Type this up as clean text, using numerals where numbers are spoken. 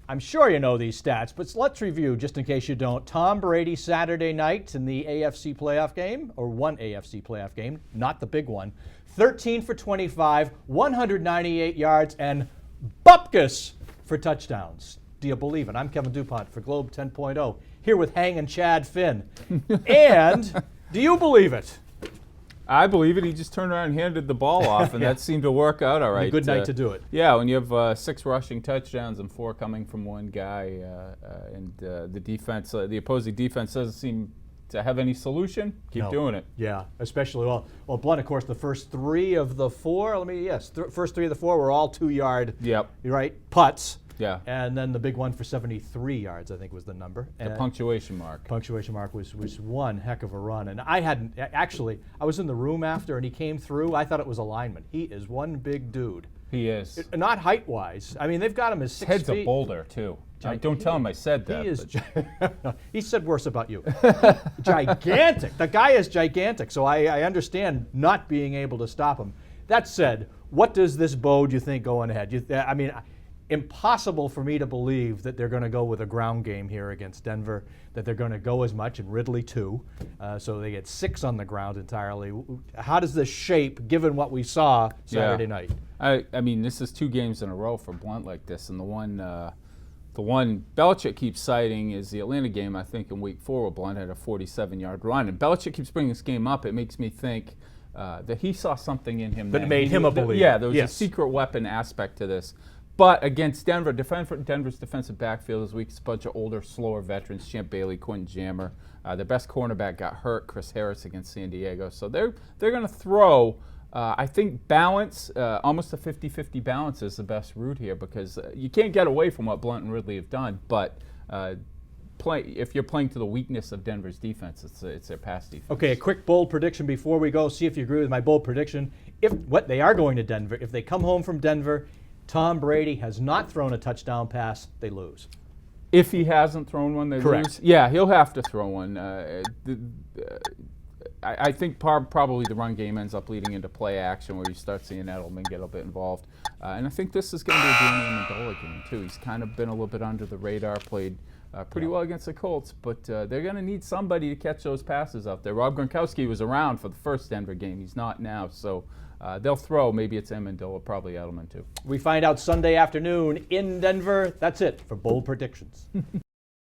I'm sure you know these stats, but let's review just in case you don't. Tom Brady Saturday night in the AFC playoff game, or one AFC playoff game, not the big one. 13 for 25, 198 yards, and bupkis for touchdowns. Do you believe it? I'm Kevin Dupont for Globe 10.0, here with Hangin' Chad Finn. And do you believe it? I believe it. He just turned around and handed the ball off, and that seemed to work out all right. A good night to do it. Yeah, when you have 6 rushing touchdowns and 4 coming from one guy, and the defense, the opposing defense doesn't seem to have any solution, keep doing it. Yeah, especially, well, Blunt, of course, the first 3 of the 4, first 3 of the 4 were all 2-yard, right, putts. Yeah. And then the big one for 73 yards, I think, was the number. The punctuation mark. Punctuation mark was one heck of a run. And I was in the room after, and he came through. I thought it was a lineman. He is one big dude. He is. Not height-wise. I mean, they've got him as 6 Head's feet. a boulder, too. Don't tell him I said that. He is. He said worse about you. Gigantic. The guy is gigantic. So I understand not being able to stop him. That said, what does this bode, you think, going ahead? Impossible for me to believe that they're going to go with a ground game here against Denver, that they're going to go as much, and Ridley too. So they get 6 on the ground entirely. How does this shape, given what we saw Saturday night? I mean, this is 2 games in a row for Blunt like this, and the one Belichick keeps citing is the Atlanta game, I think, in week 4, where Blunt had a 47-yard run. And Belichick keeps bringing this game up. It makes me think that he saw something in him that made him a believer. Yeah, there was a secret weapon aspect to this. But against Denver, Denver's defensive backfield is weak. It's a bunch of older, slower veterans, Champ Bailey, Quentin Jammer. Their best cornerback got hurt, Chris Harris, against San Diego. So they're going to throw. I think balance, almost a 50-50 balance is the best route here, because you can't get away from what Blunt and Ridley have done. But if you're playing to the weakness of Denver's defense, it's their pass defense. Okay, a quick bold prediction before we go. See if you agree with my bold prediction. They are going to Denver, if they come home from Denver, Tom Brady has not thrown a touchdown pass, they lose. If he hasn't thrown one, they Correct. lose? Yeah, he'll have to throw one. I think probably the run game ends up leading into play action, where you start seeing Edelman get a bit involved. And I think this is going to be a Danny Amendola game, too. He's kind of been a little bit under the radar, played pretty well against the Colts, but they're going to need somebody to catch those passes out there. Rob Gronkowski was around for the first Denver game. He's not now, so they'll throw. Maybe it's Amendola, probably Edelman, too. We find out Sunday afternoon in Denver. That's it for bold predictions.